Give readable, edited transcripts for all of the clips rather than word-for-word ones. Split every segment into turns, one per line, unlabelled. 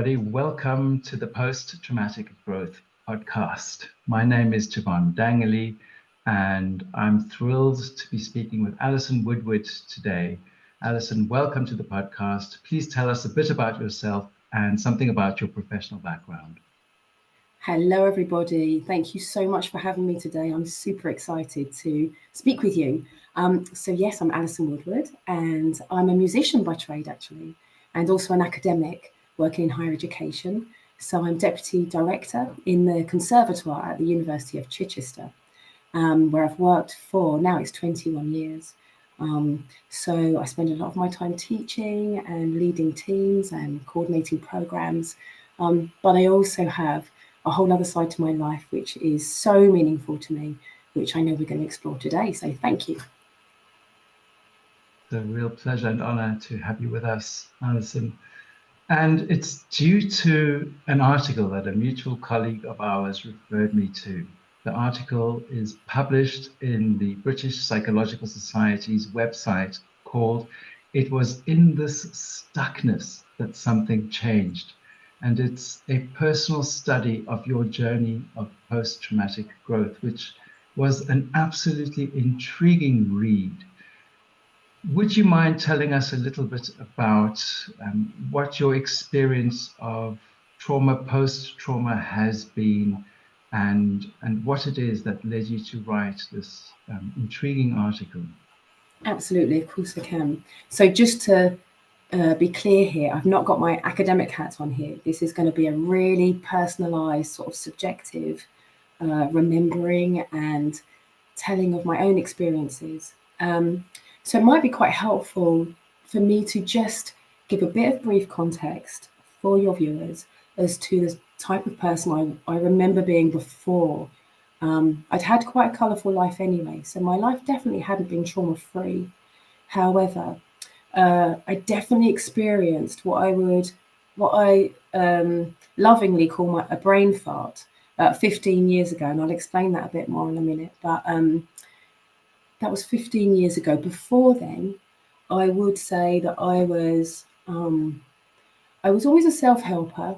everybody. Welcome to the Post-Traumatic Growth podcast. My name is Jevon Dängeli, and I'm thrilled to be speaking with Alison Woodward today. Alison, welcome to the podcast. Please tell us a bit about yourself and something about your professional background.
Hello, everybody. Thank you so much for having me today. I'm super excited to speak with you. Yes, I'm Alison Woodward, and I'm a musician by trade, actually, and also an academic working in higher education. So I'm Deputy Director in the Conservatoire at the University of Chichester, where I've worked for, now it's 21 years. So I spend a lot of my time teaching and leading teams and coordinating programs. But I also have a whole other side to my life, which is so meaningful to me, which I know we're going to explore today. So thank you.
It's a real pleasure and honor to have you with us, Alison. And it's due to an article that a mutual colleague of ours referred me to. The article is published in the British Psychological Society's website called "It Was in This Stuckness That Something Changed." And it's a personal study of your journey of post-traumatic growth, which was an absolutely intriguing read. Would you mind telling us a little bit about what your experience of trauma, post-trauma has been, and what it is that led you to write this intriguing article?
Absolutely, of course I can. So just to be clear here, I've not got my academic hat on here. This is going to be a really personalised, sort of subjective remembering and telling of my own experiences. So it might be quite helpful for me to just give a bit of brief context for your viewers as to the type of person I remember being before. I'd had quite a colourful life anyway, so my life definitely hadn't been trauma-free. However, I definitely experienced what I lovingly call a brain fart 15 years ago, and I'll explain that a bit more in a minute. But that was 15 years ago. Before then, I would say that I was always a self-helper.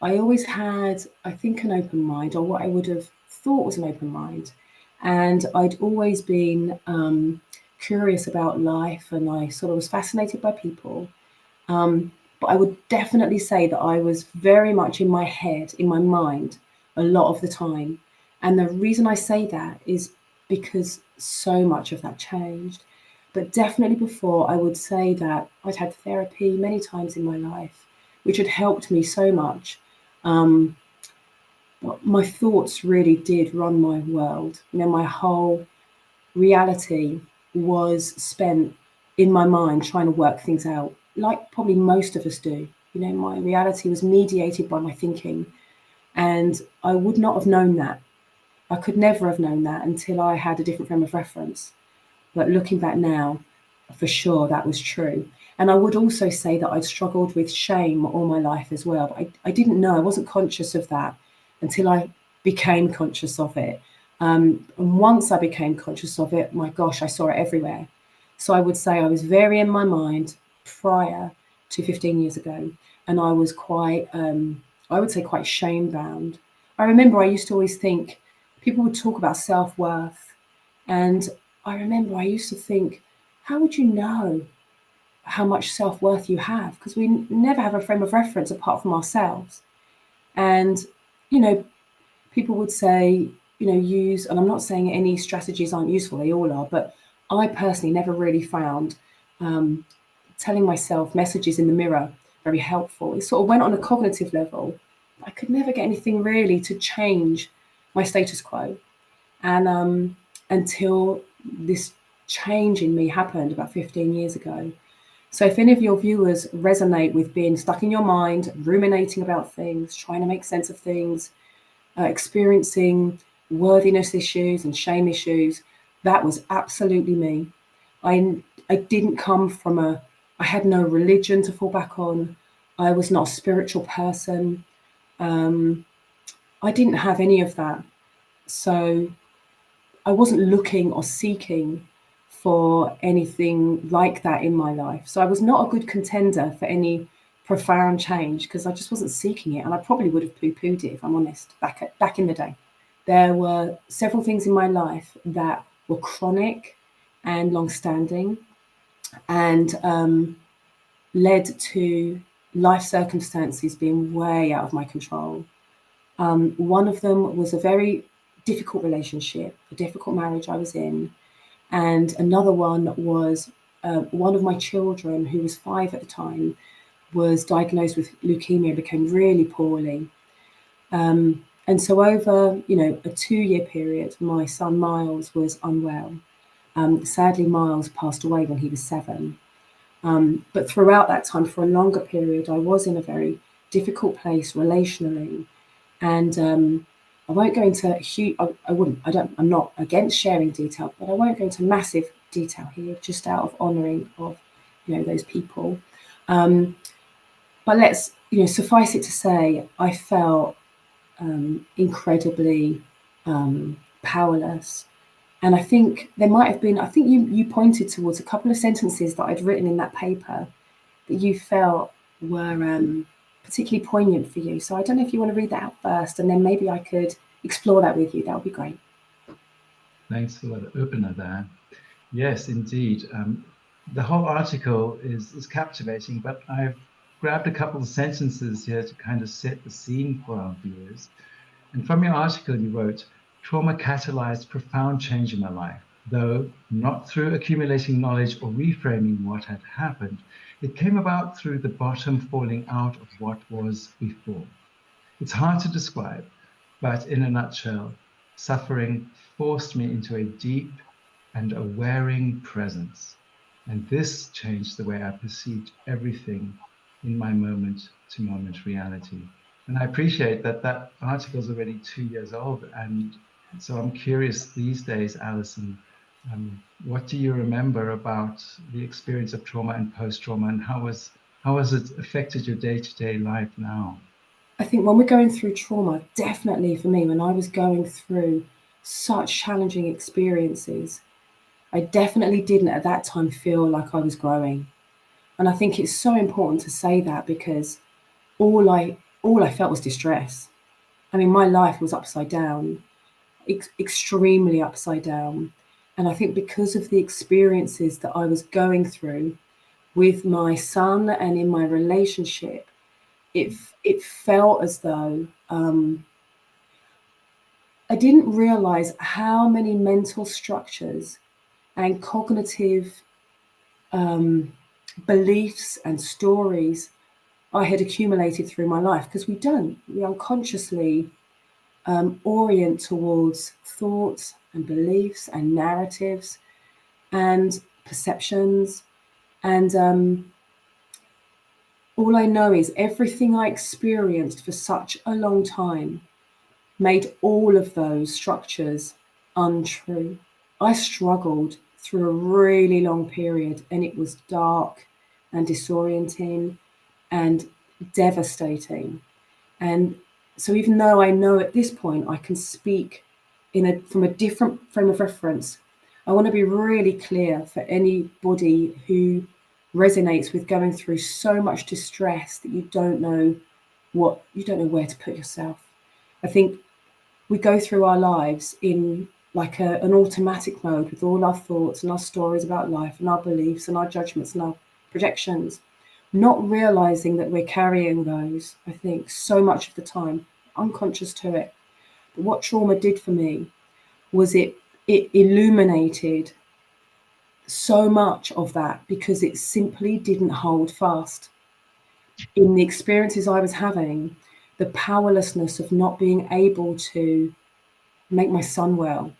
I always had, I think, an open mind, or what I would have thought was an open mind, and I'd always been curious about life, and I sort of was fascinated by people. But I would definitely say that I was very much in my head, in my mind, a lot of the time. And the reason I say that is because so much of that changed. But definitely before, I would say that I'd had therapy many times in my life, which had helped me so much. My thoughts really did run my world. You know, my whole reality was spent in my mind trying to work things out, like probably most of us do. You know, my reality was mediated by my thinking, and I would not have known that. I could never have known that until I had a different frame of reference. But looking back now, for sure, that was true. And I would also say that I'd struggled with shame all my life as well. I didn't know, I wasn't conscious of that until I became conscious of it. And once I became conscious of it, my gosh, I saw it everywhere. So I would say I was very in my mind prior to 15 years ago. And I was quite, I would say quite shame bound. I remember I used to always think, people would talk about self-worth. And I remember I used to think, how would you know how much self-worth you have? Because we never have a frame of reference apart from ourselves. And, you know, people would say, you know, use, and I'm not saying any strategies aren't useful, they all are, but I personally never really found telling myself messages in the mirror very helpful. It sort of went on a cognitive level. I could never get anything really to change my status quo. And until this change in me happened about 15 years ago. So if any of your viewers resonate with being stuck in your mind, ruminating about things, trying to make sense of things, experiencing worthiness issues and shame issues, that was absolutely me. I didn't come from I had no religion to fall back on. I was not a spiritual person. I didn't have any of that. So I wasn't looking or seeking for anything like that in my life. So I was not a good contender for any profound change, because I just wasn't seeking it, and I probably would have poo-pooed it, if I'm honest, back in the day. There were several things in my life that were chronic and long-standing, and led to life circumstances being way out of my control. One of them was a very difficult relationship, a difficult marriage I was in, and another one was one of my children, who was 5 at the time, was diagnosed with leukemia and became really poorly. And so over, a 2-year period, my son Miles was unwell. Sadly, Miles passed away when he was 7. But throughout that time, for a longer period, I was in a very difficult place relationally. And I won't go into huge, I'm not against sharing detail, but I won't go into massive detail here, just out of honouring of, those people. But let's, suffice it to say, I felt incredibly powerless. And I think there might have been, I think you pointed towards a couple of sentences that I'd written in that paper that you felt were particularly poignant for you. So I don't know if you want to read that out first, and then maybe I could explore that with you. That would be great.
Thanks for the opener there. Yes, indeed. The whole article is captivating, but I've grabbed a couple of sentences here to kind of set the scene for our viewers. And from your article, you wrote, "Trauma catalyzed profound change in my life, though not through accumulating knowledge or reframing what had happened. It came about through the bottom falling out of what was before. It's hard to describe, but in a nutshell, suffering forced me into a deep and a wearing presence. And this changed the way I perceived everything in my moment-to-moment reality." And I appreciate that that article is already 2 years old. And so I'm curious these days, Alison, what do you remember about the experience of trauma and post-trauma, and how has it affected your day-to-day life now?
I think when we're going through trauma, definitely for me, when I was going through such challenging experiences, I definitely didn't at that time feel like I was growing. And I think it's so important to say that, because all I felt was distress. I mean, my life was upside down, extremely upside down. And I think because of the experiences that I was going through with my son and in my relationship, it felt as though I didn't realize how many mental structures and cognitive beliefs and stories I had accumulated through my life, because we unconsciously orient towards thoughts and beliefs and narratives and perceptions. And all I know is everything I experienced for such a long time made all of those structures untrue. I struggled through a really long period, and it was dark and disorienting and devastating. And so even though I know at this point I can speak from a different frame of reference, I want to be really clear for anybody who resonates with going through so much distress that you don't know where to put yourself. I think we go through our lives in like an automatic mode, with all our thoughts and our stories about life and our beliefs and our judgments and our projections, not realizing that we're carrying those, I think, so much of the time, unconscious to it. But what trauma did for me was it illuminated so much of that, because it simply didn't hold fast. In the experiences I was having, the powerlessness of not being able to make my son well,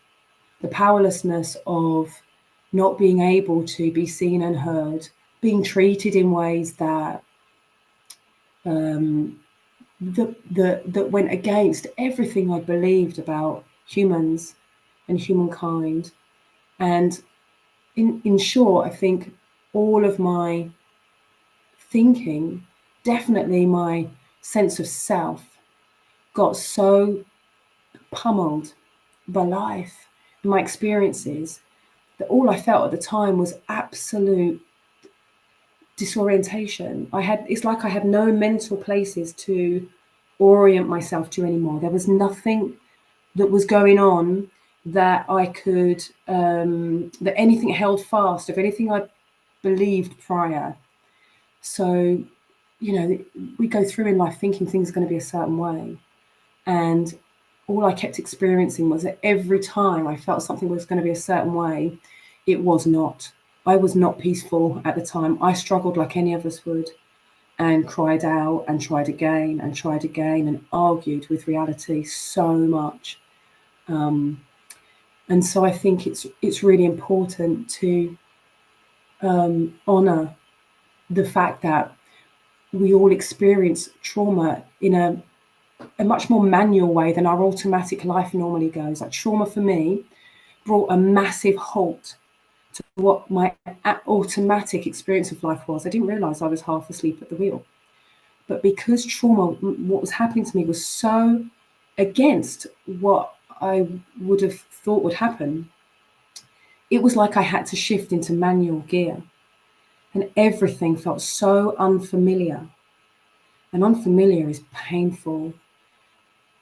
the powerlessness of not being able to be seen and heard, being treated in ways that that went against everything I believed about humans and humankind. And in short, I think all of my thinking, definitely my sense of self, got so pummeled by life and my experiences that all I felt at the time was absolute disorientation. It's like I had no mental places to orient myself to anymore. There was nothing that was going on that I could, that anything held fast of anything I believed prior. So, you know, we go through in life thinking things are going to be a certain way. And all I kept experiencing was that every time I felt something was going to be a certain way, it was not. I was not peaceful at the time. I struggled like any of us would, and cried out and tried again and argued with reality so much. And so I think it's really important to honour the fact that we all experience trauma in a much more manual way than our automatic life normally goes. Like trauma for me brought a massive halt to what my automatic experience of life was. I didn't realise I was half asleep at the wheel. But because trauma, what was happening to me was so against what I would have thought would happen, it was like I had to shift into manual gear. And everything felt so unfamiliar. And unfamiliar is painful.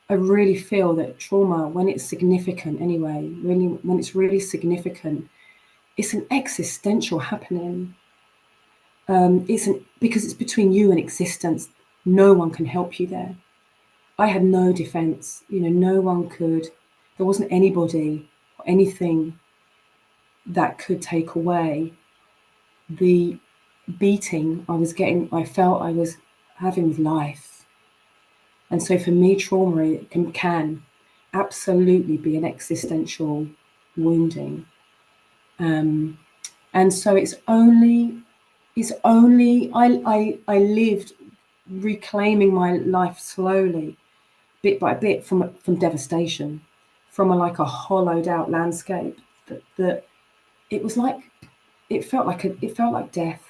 I really feel that trauma, when it's significant anyway, really, when it's really significant, it's an existential happening. Because it's between you and existence. No one can help you there. I had no defense. You know, no one could. There wasn't anybody or anything that could take away the beating I was getting. I felt I was having with life. And so for me, trauma can absolutely be an existential wounding. And so it's only I lived reclaiming my life slowly, bit by bit, from devastation, from like a hollowed out landscape that it was like, it felt like death.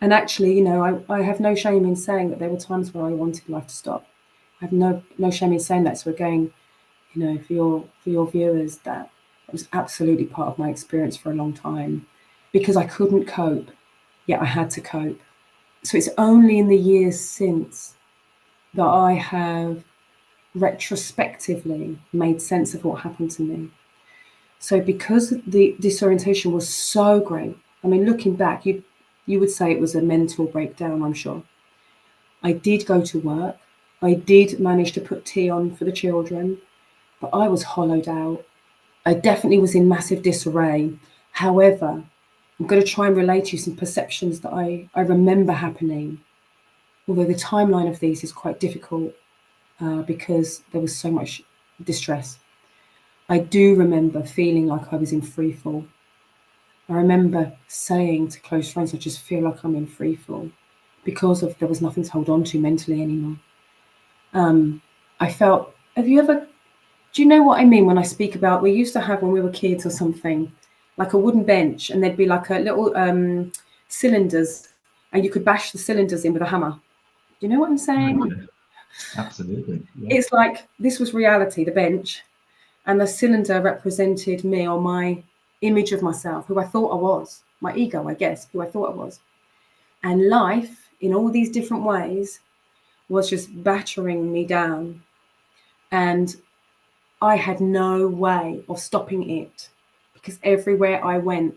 And actually, you know, I have no shame in saying that there were times where I wanted life to stop. I have no shame in saying that. So again, you know, for your viewers, that was absolutely part of my experience for a long time, because I couldn't cope, yet I had to cope. So it's only in the years since that I have retrospectively made sense of what happened to me. So because the disorientation was so great, I mean, looking back, you would say it was a mental breakdown, I'm sure. I did go to work. I did manage to put tea on for the children, but I was hollowed out. I definitely was in massive disarray. However, I'm going to try and relate to you some perceptions that I remember happening, although the timeline of these is quite difficult because there was so much distress. I do remember feeling like I was in free fall. I remember saying to close friends, I just feel like I'm in free fall, because there was nothing to hold on to mentally anymore. I felt, do you know what I mean when I speak about, we used to have when we were kids or something, like a wooden bench, and there'd be like a little cylinders, and you could bash the cylinders in with a hammer. Do you know what I'm saying?
Okay. Absolutely. Yeah.
It's like this was reality, the bench, and the cylinder represented me, or my image of myself, who I thought I was, my ego, I guess, who I thought I was. And life, in all these different ways, was just battering me down. And I had no way of stopping it, because everywhere I went,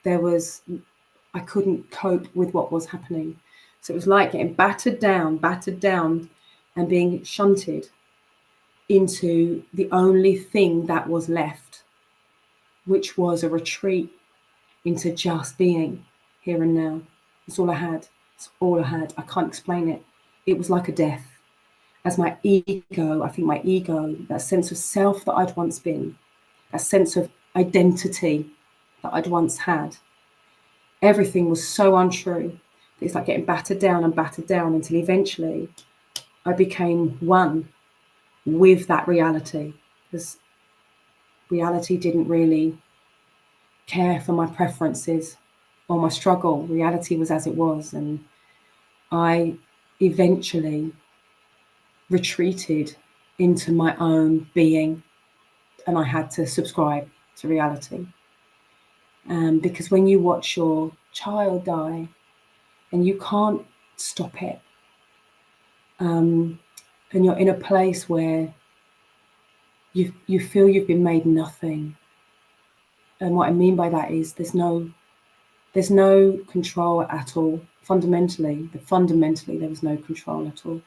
I couldn't cope with what was happening. So it was like getting battered down, and being shunted into the only thing that was left, which was a retreat into just being here and now. It's all I had. It's all I had. I can't explain it. It was like a death. As my ego, that sense of self that I'd once been, that sense of identity that I'd once had, everything was so untrue. It's like getting battered down until eventually I became one with that reality, because reality didn't really care for my preferences or my struggle. Reality was as it was, and I eventually retreated into my own being, and I had to subscribe to reality. Because when you watch your child die, and you can't stop it. And you're in a place where you feel you've been made nothing. And what I mean by that is there's no control at all. Fundamentally, there was no control at all.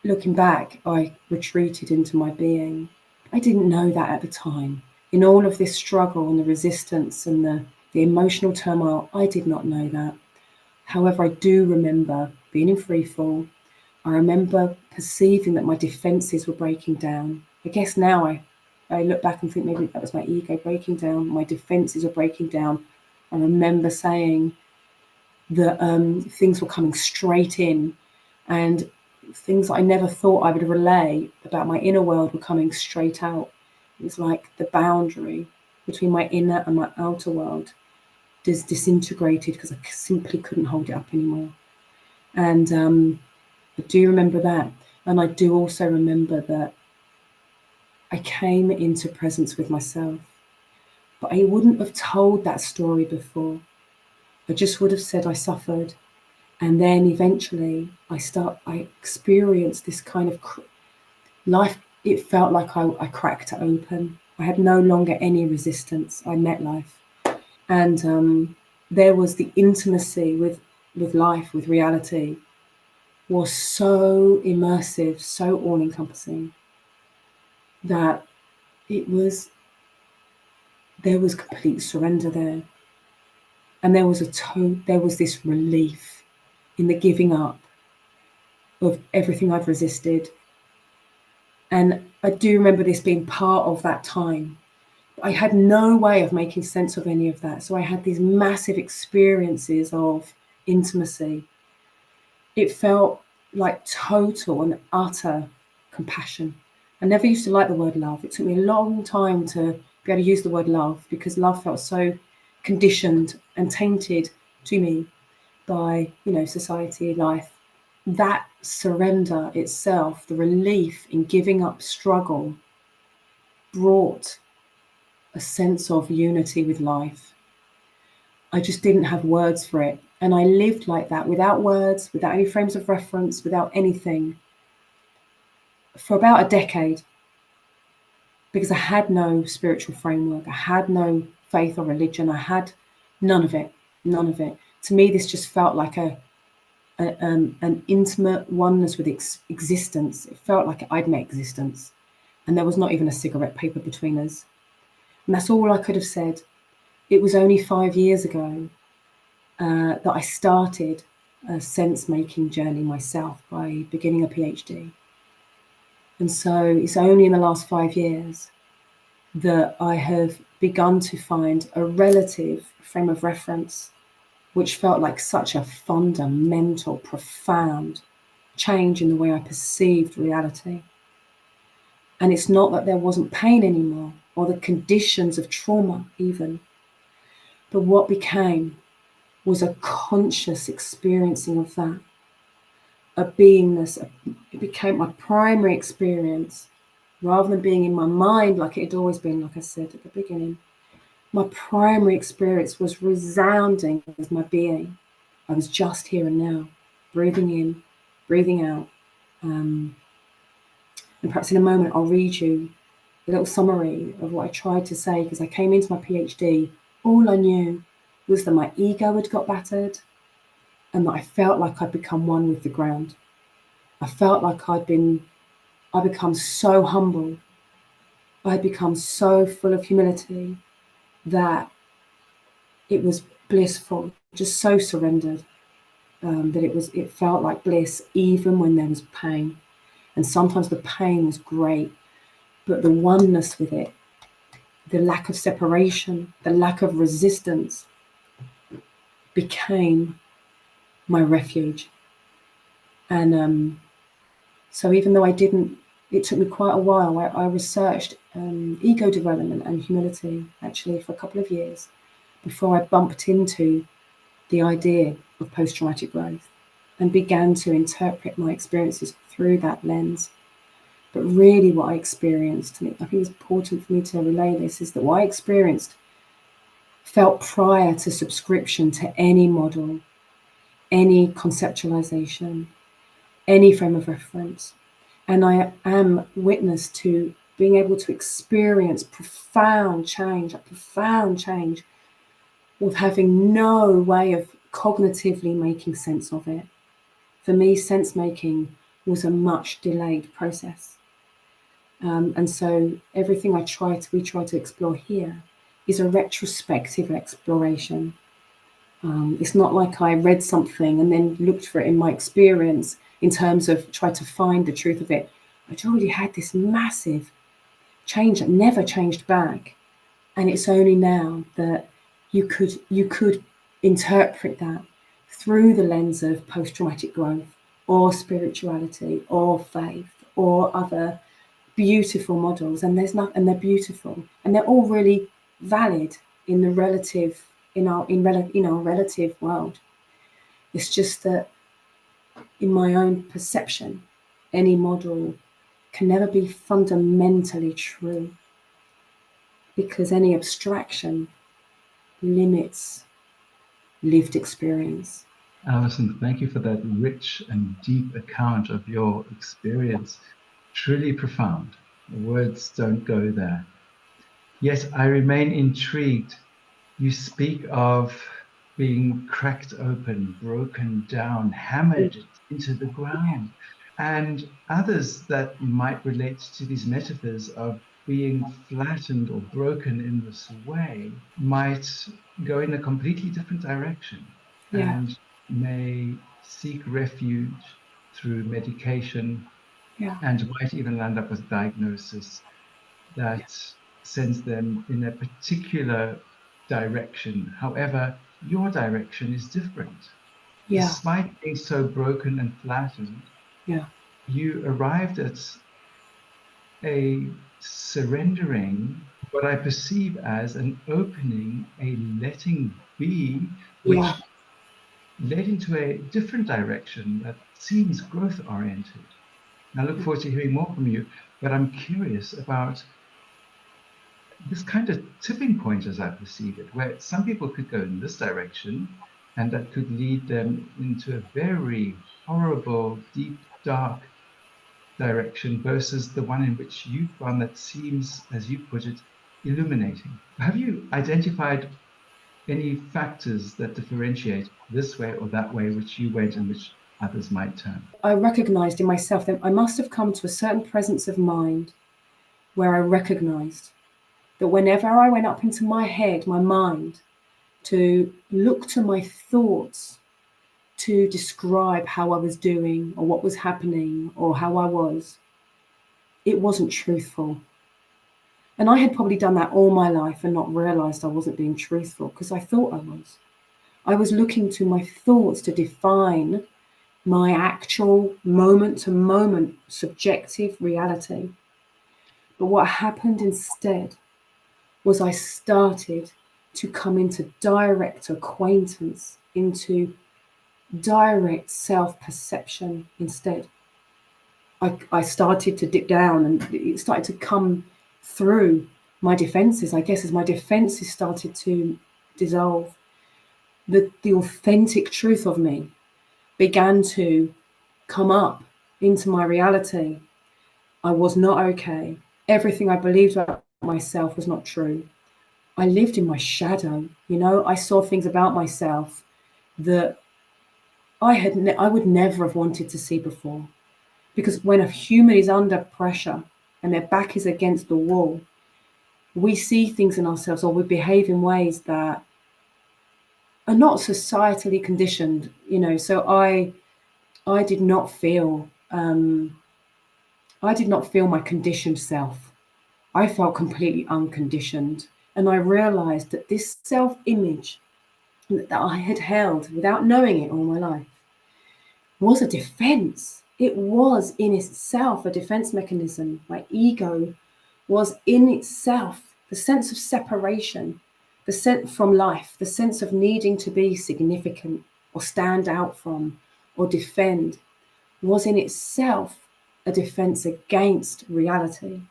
Looking back, I retreated into my being. I didn't know that at the time. In all of this struggle and the resistance and the emotional turmoil, I did not know that. However, I do remember being in free fall. I remember perceiving that my defenses were breaking down. I guess now I look back and think maybe that was my ego breaking down. My defenses are breaking down. I remember saying that things were coming straight in, and things that I never thought I would relay about my inner world were coming straight out. It was like the boundary between my inner and my outer world disintegrated because I simply couldn't hold it up anymore. And I do remember that. And I do also remember that I came into presence with myself. But I wouldn't have told that story before. I just would have said I suffered. And then eventually I experienced this kind of life. It felt like I cracked it open. I had no longer any resistance. I met life. And there was the intimacy with life, with reality, was so immersive, so all-encompassing, that there was complete surrender there. And there was this relief in the giving up of everything I'd resisted. And I do remember this being part of that time. I had no way of making sense of any of that. So I had these massive experiences of intimacy. It felt like total and utter compassion. I never used to like the word love. It took me a long time to be able to use the word love, because love felt so conditioned and tainted to me by, society, life. That surrender itself, the relief in giving up struggle, brought a sense of unity with life. I just didn't have words for it. And I lived like that, without words, without any frames of reference, without anything, for about a decade, because I had no spiritual framework. I had no faith or religion. I had none of it. To me, this just felt like an intimate oneness with existence. It felt like I'd met existence, and there was not even a cigarette paper between us. And that's all I could have said. It was only 5 years ago that I started a sense-making journey myself by beginning a PhD. And so it's only in the last 5 years that I have begun to find a relative frame of reference, which felt like such a fundamental, profound change in the way I perceived reality. And it's not that there wasn't pain anymore, or the conditions of trauma even, but what became was a conscious experiencing of that, a beingness. It became my primary experience, rather than being in my mind like it had always been, like I said at the beginning. My primary experience was resounding with my being. I was just here and now, breathing in, breathing out. And perhaps in a moment I'll read you a little summary of what I tried to say, because I came into my PhD, all I knew was that my ego had got battered, and that I felt like I'd become one with the ground. I felt like I'd become so humble. I'd become so full of humility that it was blissful, just so surrendered, that it felt like bliss even when there was pain. And sometimes the pain was great, but the oneness with it, the lack of separation, the lack of resistance, became my refuge. And so even though it took me quite a while. I researched ego development and humility actually for a couple of years before I bumped into the idea of post-traumatic growth and began to interpret my experiences through that lens. But really what I experienced, and I think it's important for me to relay this, is that what I experienced felt prior to subscription to any model, any conceptualization, any frame of reference. And I am witness to being able to experience profound change with having no way of cognitively making sense of it. For me, sense making was a much delayed process. And so everything we try to explore here is a retrospective exploration. It's not like I read something and then looked for it in my experience in terms of try to find the truth of it. I'd already had this massive change that never changed back. And it's only now that you could interpret that through the lens of post-traumatic growth or spirituality or faith or other beautiful models. And they're beautiful, and they're all really valid in the relative in our relative world. It's just that in my own perception, any model can never be fundamentally true, because any abstraction limits lived experience.
Alison, thank you for that rich and deep account of your experience. Truly profound. The words don't go there. Yet I remain intrigued. You speak of being cracked open, broken down, hammered into the ground, and others that might relate to these metaphors of being flattened or broken in this way might go in a completely different direction, and may seek refuge through medication, and might even land up with a diagnosis that sends them in a particular direction. However, your direction is different. Despite being so broken and flattened, you arrived at a surrendering, what I perceive as an opening, a letting be, which led into a different direction that seems growth oriented. I look forward to hearing more from you, but I'm curious about this kind of tipping point, as I perceive it, where some people could go in this direction, and that could lead them into a very horrible, deep, dark direction, versus the one in which you found that seems, as you put it, illuminating. Have you identified any factors that differentiate this way or that way, which you went and which others might turn?
I recognized in myself that I must have come to a certain presence of mind where I recognized that whenever I went up into my head, my mind, to look to my thoughts to describe how I was doing or what was happening or how I was, it wasn't truthful. And I had probably done that all my life and not realized I wasn't being truthful, because I thought I was. I was looking to my thoughts to define my actual moment-to-moment subjective reality. But what happened instead was I started to come into direct acquaintance, into direct self-perception instead. I started to dip down, and it started to come through my defenses, I guess, as my defenses started to dissolve. The authentic truth of me began to come up into my reality. I was not okay. Everything I believed about myself was not true. I lived in my shadow, I saw things about myself that I would never have wanted to see before. Because when a human is under pressure and their back is against the wall, we see things in ourselves, or we behave in ways that are not societally conditioned, So I did not feel my conditioned self. I felt completely unconditioned. And I realized that this self-image that I had held without knowing it all my life was a defense. It was in itself a defense mechanism. My ego was in itself the sense of separation, the sense from life, the sense of needing to be significant or stand out from or defend, was in itself a defense against reality.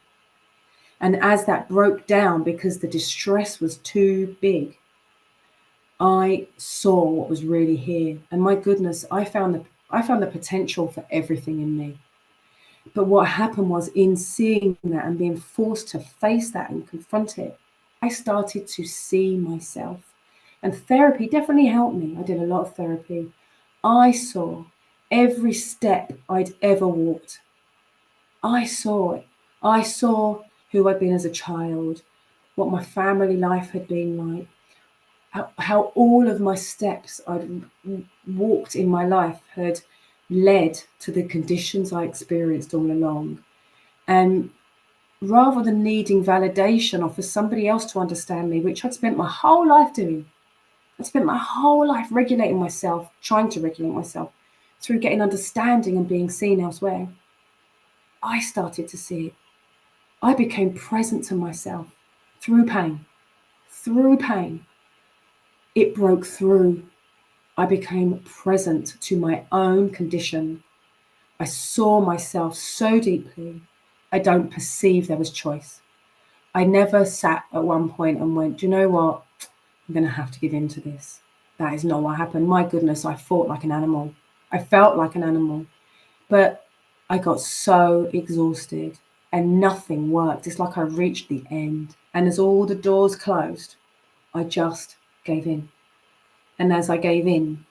And as that broke down, because the distress was too big, I saw what was really here. And my goodness, I found the potential for everything in me. But what happened was, in seeing that and being forced to face that and confront it, I started to see myself. And therapy definitely helped me. I did a lot of therapy. I saw every step I'd ever walked. I saw it. I saw who I'd been as a child, what my family life had been like, how all of my steps I'd walked in my life had led to the conditions I experienced all along. And rather than needing validation or for somebody else to understand me, which I'd spent my whole life doing, I spent my whole life regulating myself, trying to regulate myself through getting understanding and being seen elsewhere. I started to see it. I became present to myself through pain. Through pain, it broke through. I became present to my own condition. I saw myself so deeply, I don't perceive there was choice. I never sat at one point and went, do you know what? I'm going to have to give in to this. That is not what happened. My goodness, I fought like an animal. I felt like an animal. But I got so exhausted and nothing worked. It's like I reached the end. And as all the doors closed, I just gave in. And as I gave in,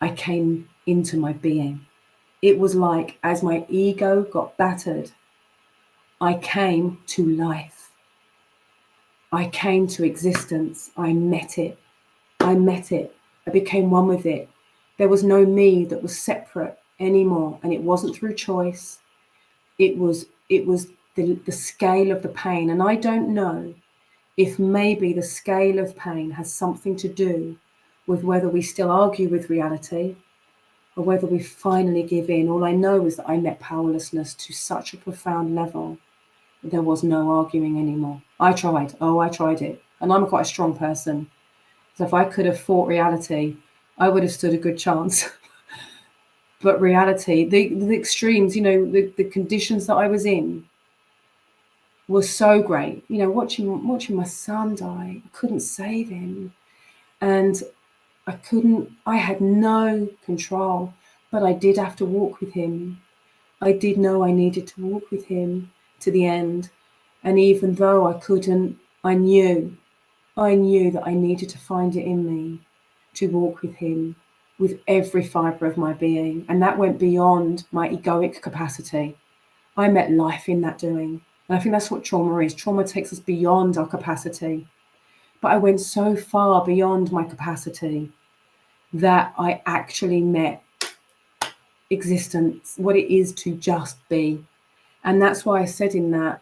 I came into my being. It was like, as my ego got battered, I came to life. I came to existence. I met it. I met it. I became one with it. There was no me that was separate anymore. And it wasn't through choice. It was the scale of the pain. And I don't know if maybe the scale of pain has something to do with whether we still argue with reality or whether we finally give in. All I know is that I met powerlessness to such a profound level that there was no arguing anymore. I tried. Oh, I tried it. And I'm quite a strong person. So if I could have fought reality, I would have stood a good chance. But reality, the extremes, the conditions that I was in were so great. Watching my son die, I couldn't save him. And I had no control, but I did have to walk with him. I did know I needed to walk with him to the end. And even though I couldn't, I knew that I needed to find it in me to walk with him with every fibre of my being. And that went beyond my egoic capacity. I met life in that doing. And I think that's what trauma is. Trauma takes us beyond our capacity. But I went so far beyond my capacity that I actually met existence, what it is to just be. And that's why I said in that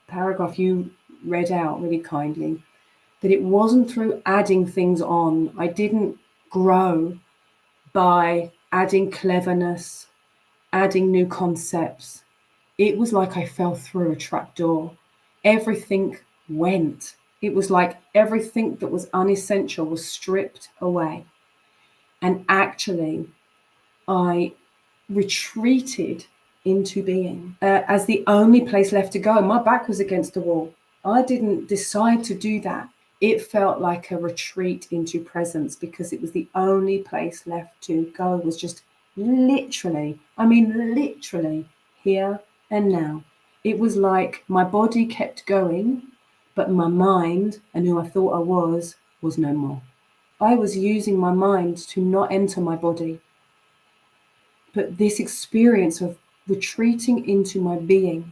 paragraph you read out really kindly, that it wasn't through adding things on. I didn't grow by adding cleverness, adding new concepts. It was like I fell through a trapdoor. Everything went. It was like everything that was unessential was stripped away. And actually, I retreated into being as the only place left to go. My back was against the wall. I didn't decide to do that. It felt like a retreat into presence because it was the only place left to go, was just literally here and now. It was like my body kept going, but my mind and who I thought I was no more. I was using my mind to not enter my body. But this experience of retreating into my being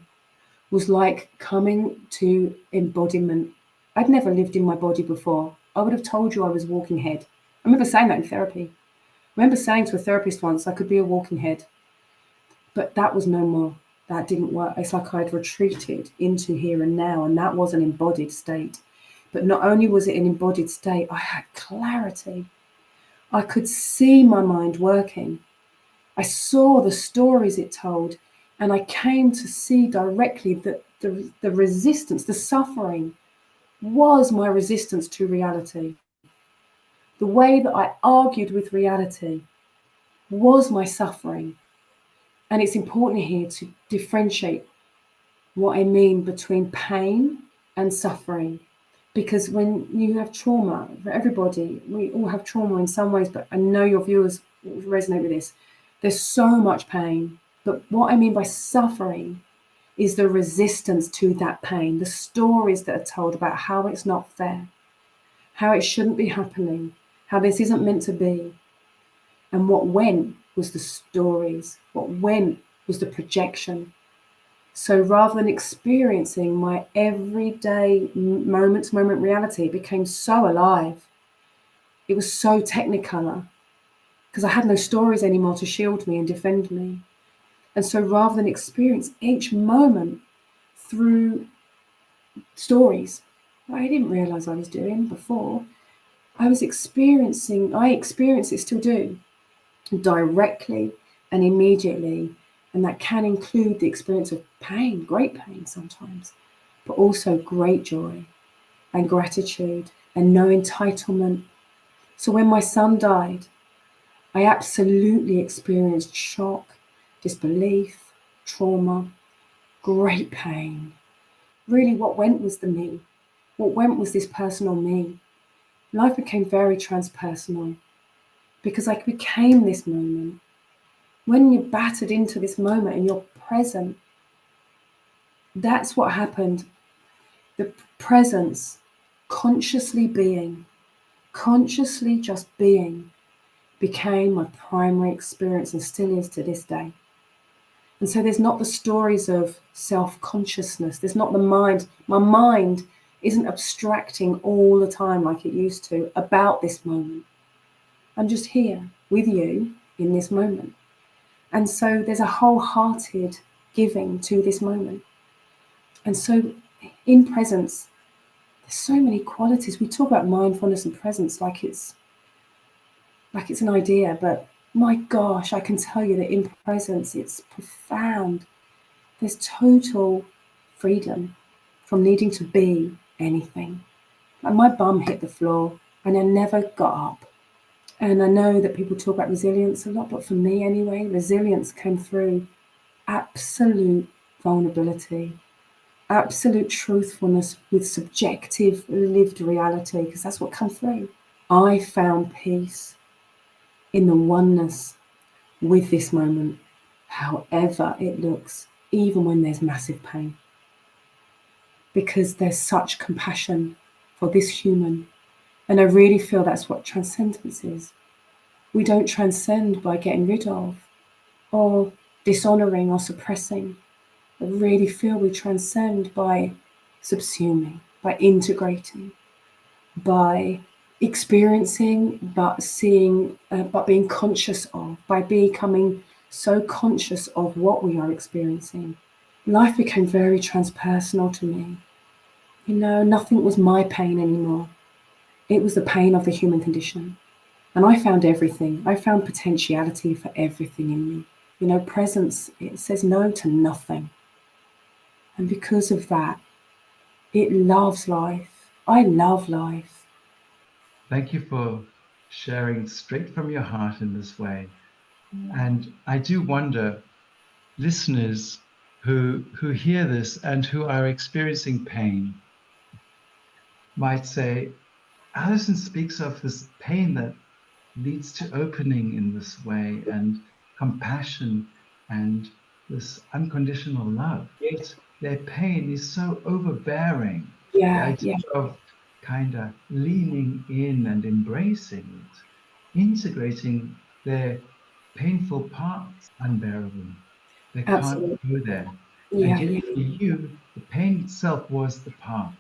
was like coming to embodiment. I'd never lived in my body before. I would have told you I was walking head. I remember saying that in therapy. I remember saying to a therapist once I could be a walking head. But that was no more. That didn't work. It's like I'd retreated into here and now, and that was an embodied state. But not only was it an embodied state, I had clarity. I could see my mind working. I saw the stories it told, and I came to see directly that the resistance, the suffering, was my resistance to reality. The way that I argued with reality was my suffering. And it's important here to differentiate what I mean between pain and suffering. Because when you have trauma, for everybody, we all have trauma in some ways, but I know your viewers will resonate with this. There's so much pain. But what I mean by suffering is the resistance to that pain, the stories that are told about how it's not fair, how it shouldn't be happening, how this isn't meant to be. And what went was the stories, what went was the projection. So rather than experiencing my everyday moment-to-moment reality, it became so alive. It was so technicolor because I had no stories anymore to shield me and defend me. And so rather than experience each moment through stories I didn't realize I was doing before, I experienced it, still do, directly and immediately. And that can include the experience of pain, great pain sometimes, but also great joy and gratitude and no entitlement. So when my son died, I absolutely experienced shock, disbelief, trauma, great pain. Really, what went was the me. What went was this personal me. Life became very transpersonal because I became this moment. When you're battered into this moment and you're present, that's what happened. The presence, consciously being, consciously just being, became my primary experience and still is to this day. And so there's not the stories of self-consciousness. There's not the mind. My mind isn't abstracting all the time like it used to about this moment. I'm just here with you in this moment. And so there's a wholehearted giving to this moment. And so in presence, there's so many qualities. We talk about mindfulness and presence like it's an idea, but my gosh, I can tell you that in presence, it's profound. There's total freedom from needing to be anything. Like my bum hit the floor and I never got up. And I know that people talk about resilience a lot, but for me anyway, resilience came through absolute vulnerability, absolute truthfulness with subjective lived reality, because that's what comes through. I found peace in the oneness with this moment, however it looks, even when there's massive pain. Because there's such compassion for this human. And I really feel that's what transcendence is. We don't transcend by getting rid of or dishonoring or suppressing. I really feel we transcend by subsuming, by integrating, by experiencing, but seeing, but being conscious of, by becoming so conscious of what we are experiencing. Life became very transpersonal to me. You know, nothing was my pain anymore. It was the pain of the human condition. And I found everything. I found potentiality for everything in me. You know, presence, it says no to nothing. And because of that, it loves life. I love life.
Thank you for sharing straight from your heart in this way. And I do wonder, listeners who hear this and who are experiencing pain might say, Alison speaks of this pain that leads to opening in this way and compassion and this unconditional love. But their pain is so overbearing. The
Yeah,
idea of kind of leaning in and embracing it, integrating their painful parts, unbearable. They can't
absolutely.
go there. And
Yeah,
yet
yeah.
for you, the pain itself was the path.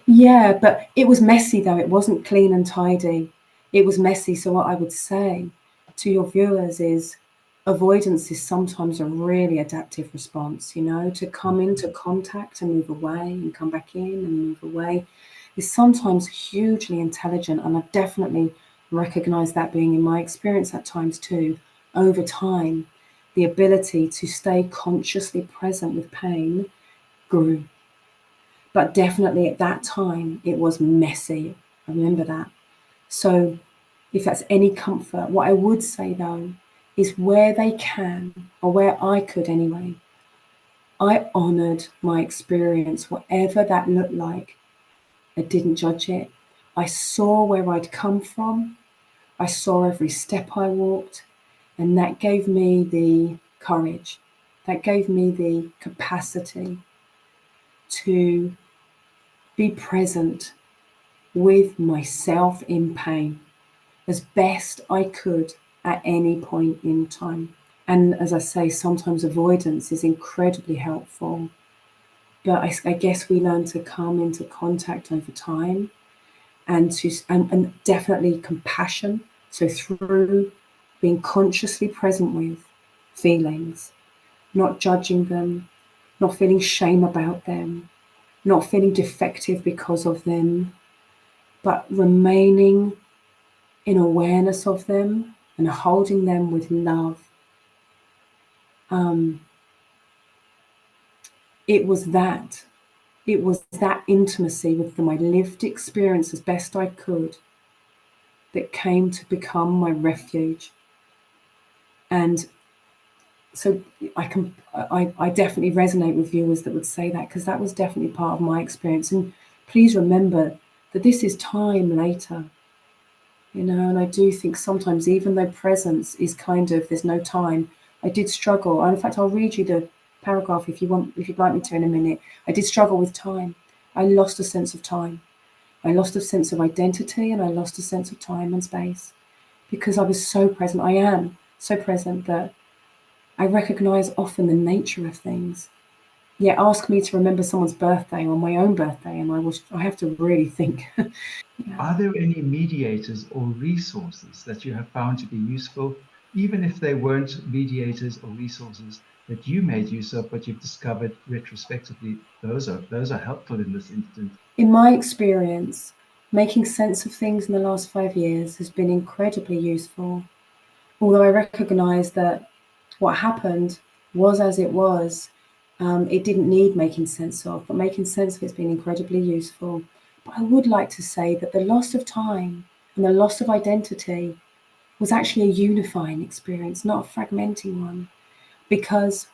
Yeah, but it was messy though. It wasn't clean and tidy. It was messy. So what I would say to your viewers is avoidance is sometimes a really adaptive response, you know, to come into contact and move away and come back in and move away is sometimes hugely intelligent. And I've definitely recognized that being in my experience at times too, over time, the ability to stay consciously present with pain grew. But definitely at that time, it was messy. I remember that. So if that's any comfort, what I would say though, is where they can, or where I could anyway, I honored my experience, whatever that looked like. I didn't judge it. I saw where I'd come from. I saw every step I walked, and that gave me the courage. That gave me the capacity to be present with myself in pain as best I could at any point in time. And as I say, sometimes avoidance is incredibly helpful. But I guess we learn to come into contact over time, and definitely compassion. So through being consciously present with feelings, not judging them, not feeling shame about them, not feeling defective because of them, but remaining in awareness of them and holding them with love. It was that intimacy with my lived experience as best I could that came to become my refuge. And so I definitely resonate with viewers that would say that, because that was definitely part of my experience. And please remember that this is time later, you know, and I do think sometimes, even though presence is kind of, there's no time, I did struggle. And in fact, I'll read you the paragraph if you'd like me to in a minute. I did struggle with time. I lost a sense of time. I lost a sense of identity, and I lost a sense of time and space, because I was so present. I am so present that I recognize often the nature of things. Yet ask me to remember someone's birthday or my own birthday, and I have to really think. Yeah.
Are there any mediators or resources that you have found to be useful, even if they weren't mediators or resources that you made use of, but you've discovered retrospectively those are helpful in this instance?
In my experience, making sense of things in the last 5 years has been incredibly useful. Although I recognize that what happened was as it was, it didn't need making sense of, but making sense of it's been incredibly useful. But I would like to say that the loss of time and the loss of identity was actually a unifying experience, not a fragmenting one. Because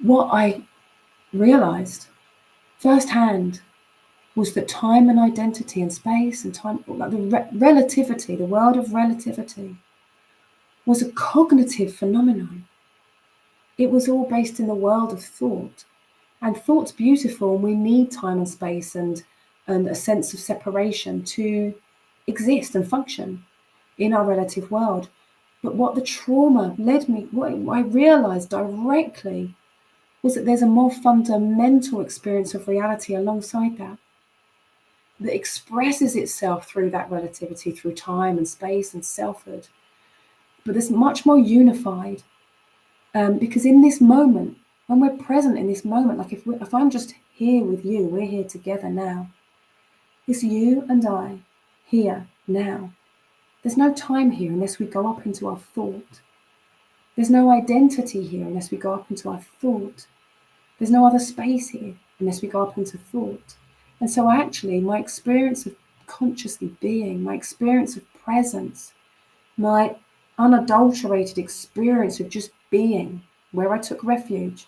what I realized firsthand was that time and identity and space and time, like the relativity, the world of relativity, was a cognitive phenomenon. It was all based in the world of thought. And thought's beautiful, and we need time and space and a sense of separation to exist and function in our relative world. But what the trauma led me, what I realized directly, was that there's a more fundamental experience of reality alongside that expresses itself through that relativity, through time and space and selfhood. But it's much more unified, because in this moment, when we're present in this moment, like if I'm just here with you, we're here together now. It's you and I here now. There's no time here unless we go up into our thought. There's no identity here unless we go up into our thought. There's no other space here unless we go up into thought. And so actually, my experience of consciously being, my experience of presence, my unadulterated experience of just being, where I took refuge,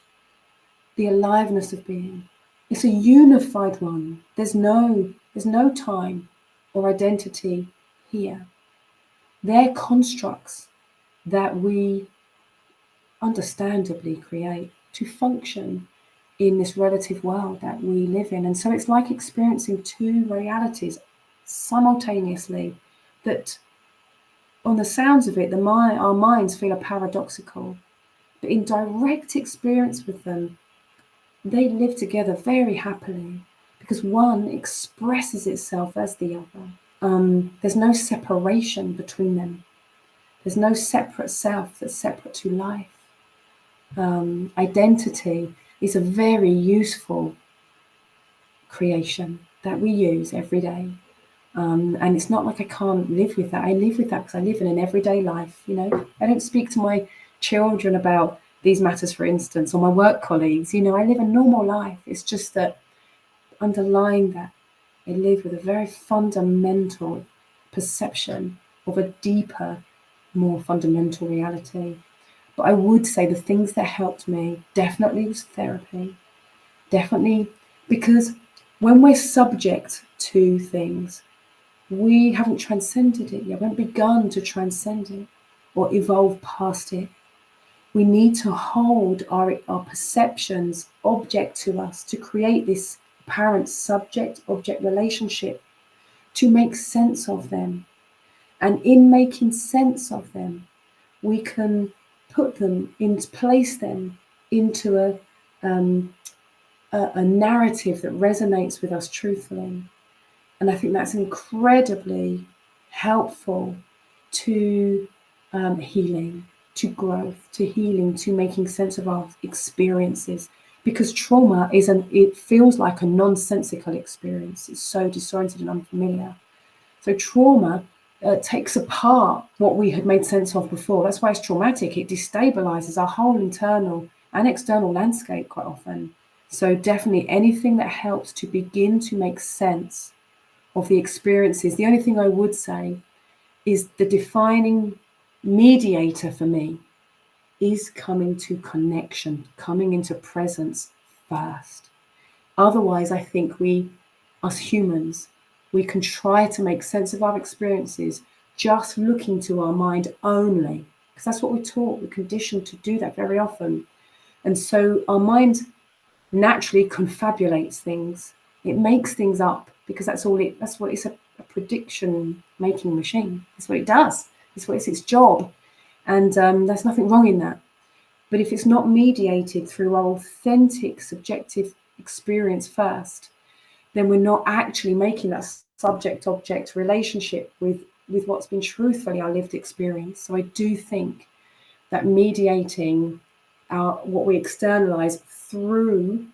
the aliveness of being, it's a unified one. There's no time or identity here. They're constructs that we understandably create to function in this relative world that we live in. And so it's like experiencing two realities simultaneously that, on the sounds of it, our minds feel are paradoxical. But in direct experience with them, they live together very happily, because one expresses itself as the other. There's no separation between them. There's no separate self that's separate to life. Identity is a very useful creation that we use every day. And it's not like I can't live with that. I live with that because I live in an everyday life. You know, I don't speak to my children about these matters, for instance, or my work colleagues. You know, I live a normal life. It's just that underlying that, I live with a very fundamental perception of a deeper, more fundamental reality. But I would say the things that helped me definitely was therapy. Definitely, because when we're subject to things, we haven't transcended it yet. We haven't begun to transcend it or evolve past it. We need to hold our perceptions object to us, to create this apparent subject-object relationship, to make sense of them. And in making sense of them, we can put them place them into a narrative that resonates with us truthfully. And I think that's incredibly helpful to healing, to growth, to healing, to making sense of our experiences. Because trauma it feels like a nonsensical experience. It's so disoriented and unfamiliar. So trauma takes apart what we had made sense of before. That's why it's traumatic. It destabilizes our whole internal and external landscape quite often. So definitely anything that helps to begin to make sense of the experiences. The only thing I would say is the defining mediator for me is coming to connection, coming into presence first. Otherwise, I think we, us humans, we can try to make sense of our experiences just looking to our mind only, because that's what we're taught. We're conditioned to do that very often. And so our mind naturally confabulates things. It makes things up because that's what it's a prediction making machine. That's what it does. It's its job. And there's nothing wrong in that. But if it's not mediated through our authentic subjective experience first, then we're not actually making that subject-object relationship with what's been truthfully our lived experience. So I do think that mediating what we externalize through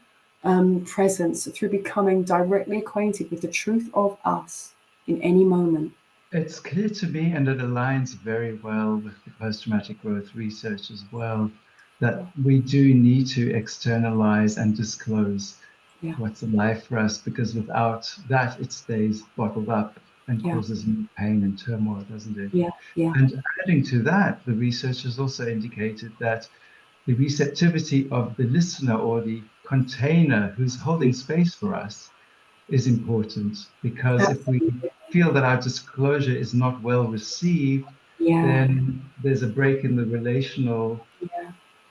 presence, through becoming directly acquainted with the truth of us in any moment.
It's clear to me, and it aligns very well with the post-traumatic growth research as well, that we do need to externalize and disclose what's alive for us, because without that, it stays bottled up and causes more pain and turmoil, doesn't it? And adding to that, the researchers also indicated that the receptivity of the listener or the container who's holding space for us is important, because if we feel that our disclosure is not well received, then there's a break in the relational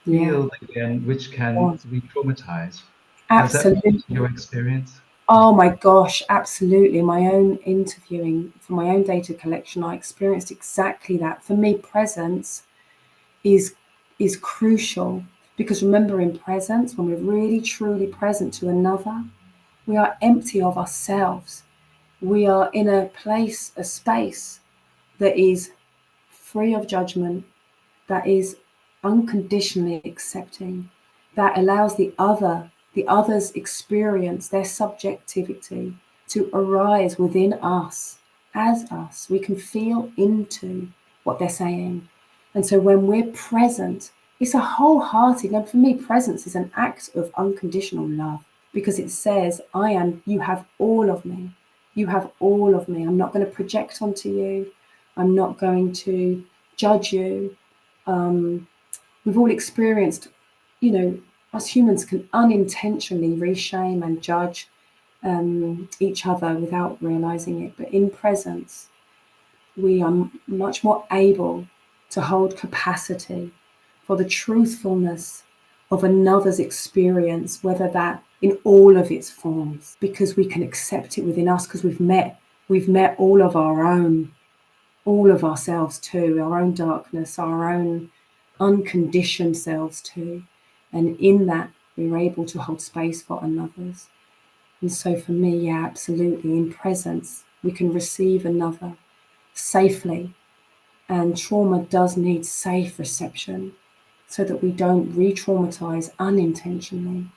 field again, which can re-traumatize.
Absolutely.
Is that your experience?
Oh my gosh, absolutely. My own interviewing for my own data collection, I experienced exactly that. For me, presence is crucial, because remember, in presence, when we're really truly present to another, we are empty of ourselves. We are in a place, a space that is free of judgment, that is unconditionally accepting, that allows the other's experience, their subjectivity to arise within us as us. We can feel into what they're saying. And so when we're present, it's a wholehearted, and for me, presence is an act of unconditional love, because it says, you have all of me. You have all of me. I'm not going to project onto you. I'm not going to judge you. We've all experienced, us humans can unintentionally reshame and judge each other without realizing it. But in presence, we are much more able to hold capacity for the truthfulness of another's experience, whether that in all of its forms, because we can accept it within us, because we've met all of ourselves too, our own darkness, our own unconditioned selves too. And in that, we're able to hold space for another's. And so for me, absolutely, in presence, we can receive another safely. And trauma does need safe reception so that we don't re-traumatize unintentionally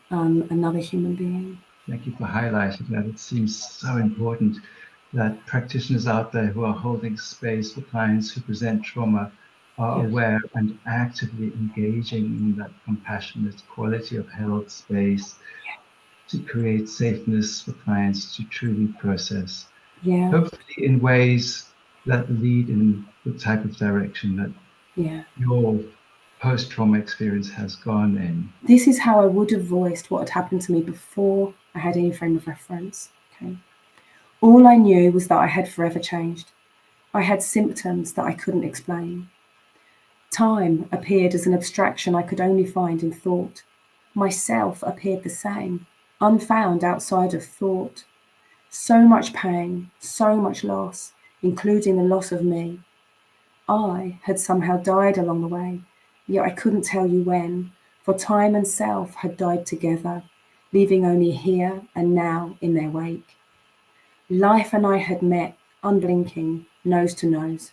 another human being.
Thank you for highlighting that. It seems so important that practitioners out there who are holding space for clients who present trauma are aware and actively engaging in that compassionate quality of held space to create safeness for clients to truly process. Hopefully in ways that lead in the type of direction that your post-trauma experience has gone in.
This is how I would have voiced what had happened to me before I had any frame of reference. Okay. All I knew was that I had forever changed. I had symptoms that I couldn't explain. Time appeared as an abstraction I could only find in thought. Myself appeared the same, unfound outside of thought. So much pain, so much loss, including the loss of me. I had somehow died along the way, yet I couldn't tell you when, for time and self had died together, leaving only here and now in their wake. Life and I had met, unblinking, nose to nose.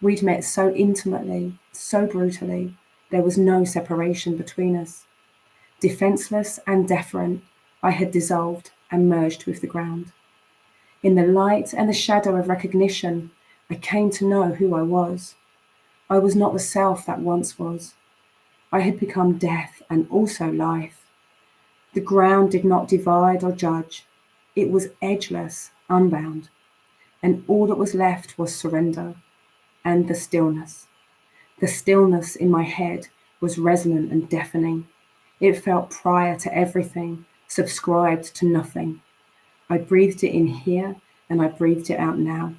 We'd met so intimately, so brutally, there was no separation between us. Defenseless and deferent, I had dissolved and merged with the ground. In the light and the shadow of recognition, I came to know who I was. I was not the self that once was. I had become death and also life. The ground did not divide or judge. It was edgeless, unbound. And all that was left was surrender and the stillness. The stillness in my head was resonant and deafening. It felt prior to everything, subscribed to nothing. I breathed it in here and I breathed it out now.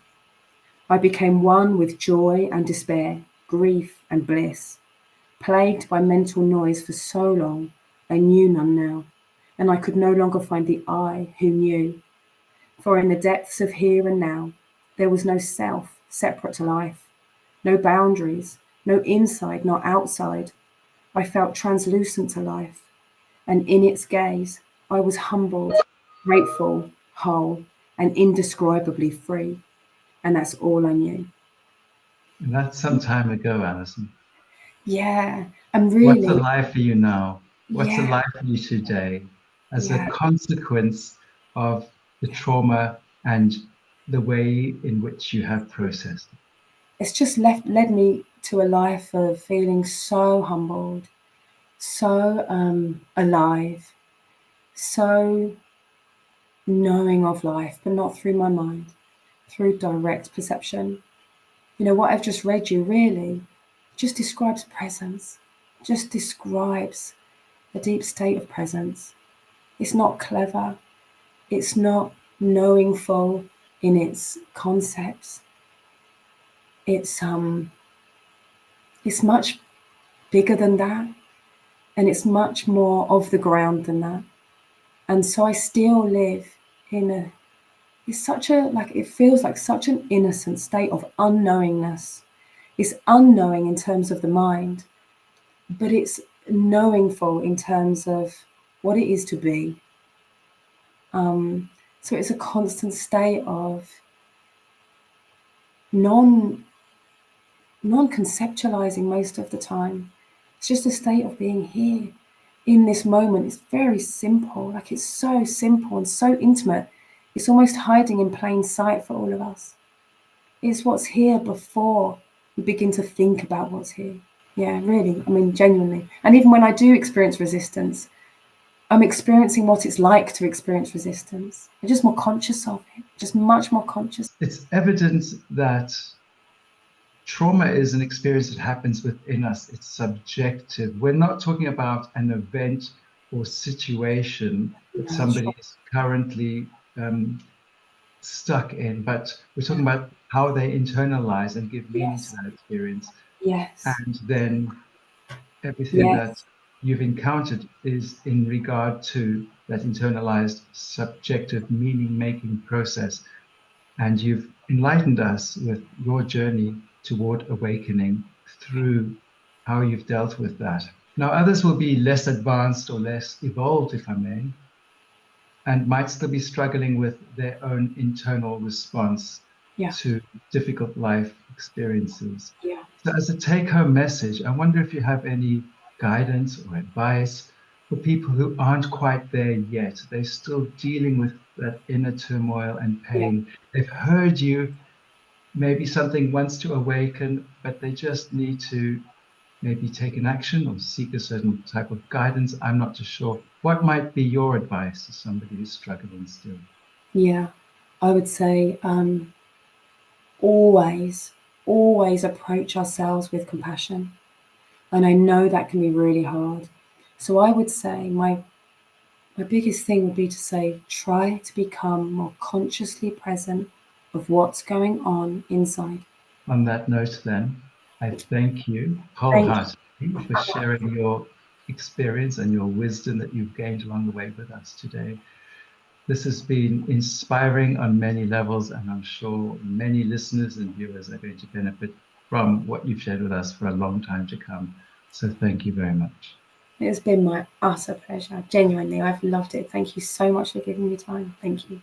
I became one with joy and despair, grief and bliss. Plagued by mental noise for so long, I knew none now, and I could no longer find the I who knew. For in the depths of here and now, there was no self separate to life, no boundaries, no inside nor outside. I felt translucent to life, and in its gaze, I was humbled, grateful, whole, and indescribably free. And that's all I knew.
And that's some time ago, Alison.
Yeah, I'm
What's
really,
alive for you now? What's
yeah,
alive for you today as a
yeah.
consequence of the trauma and the way in which you have processed it?
It's just led me to a life of feeling so humbled, so alive, so knowing of life, but not through my mind, through direct perception. You know, what I've just read you really just describes presence, just describes a deep state of presence. It's not clever, it's not knowingful in its concepts. It's much bigger than that, and it's much more of the ground than that. And so I still live in a it's such a like it feels like such an innocent state of unknowingness. It's unknowing in terms of the mind, but it's knowingful in terms of what it is to be. So it's a constant state of non non-conceptualizing most of the time. It's just a state of being here in this moment. It's very simple, like it's so simple and so intimate. It's almost hiding in plain sight for all of us. It's what's here before we begin to think about what's here. Yeah, really. I mean, genuinely. And even when I do experience resistance, I'm experiencing what it's like to experience resistance. I'm just more conscious of it, just much more conscious.
It's evident that trauma is an experience that happens within us. It's subjective. We're not talking about an event or situation that
No,
somebody
sure.
is currently stuck in, but we're talking about how they internalize and give meaning to
Yes,
that experience.
yes,
And then everything that
yes,
you've encountered is in regard to that internalized subjective meaning making process. And you've enlightened us with your journey toward awakening through how you've dealt with that. Now, others will be less advanced or less evolved, if I may, and might still be struggling with their own internal response
yeah,
to difficult life experiences.
yeah.
So, as a take home message, I wonder if you have any guidance or advice for people who aren't quite there yet. They're still dealing with that inner turmoil and
Yeah,
pain. They've heard you, maybe something wants to awaken, but they just need to maybe take an action or seek a certain type of guidance. I'm not too sure. What might be your advice to somebody who's struggling still?
yeah. I would say always, always approach ourselves with compassion. And I know that can be really hard. So I would say my My biggest thing would be to say, try to become more consciously present of what's going on inside.
On that note, then, I thank you
Thank you.
wholeheartedly for sharing your experience and your wisdom that you've gained along the way with us today. This has been inspiring on many levels, and I'm sure many listeners and viewers are going to benefit from what you've shared with us for a long time to come. So thank you very much.
It's been my utter pleasure. Genuinely, I've loved it. Thank you so much for giving me time. Thank you.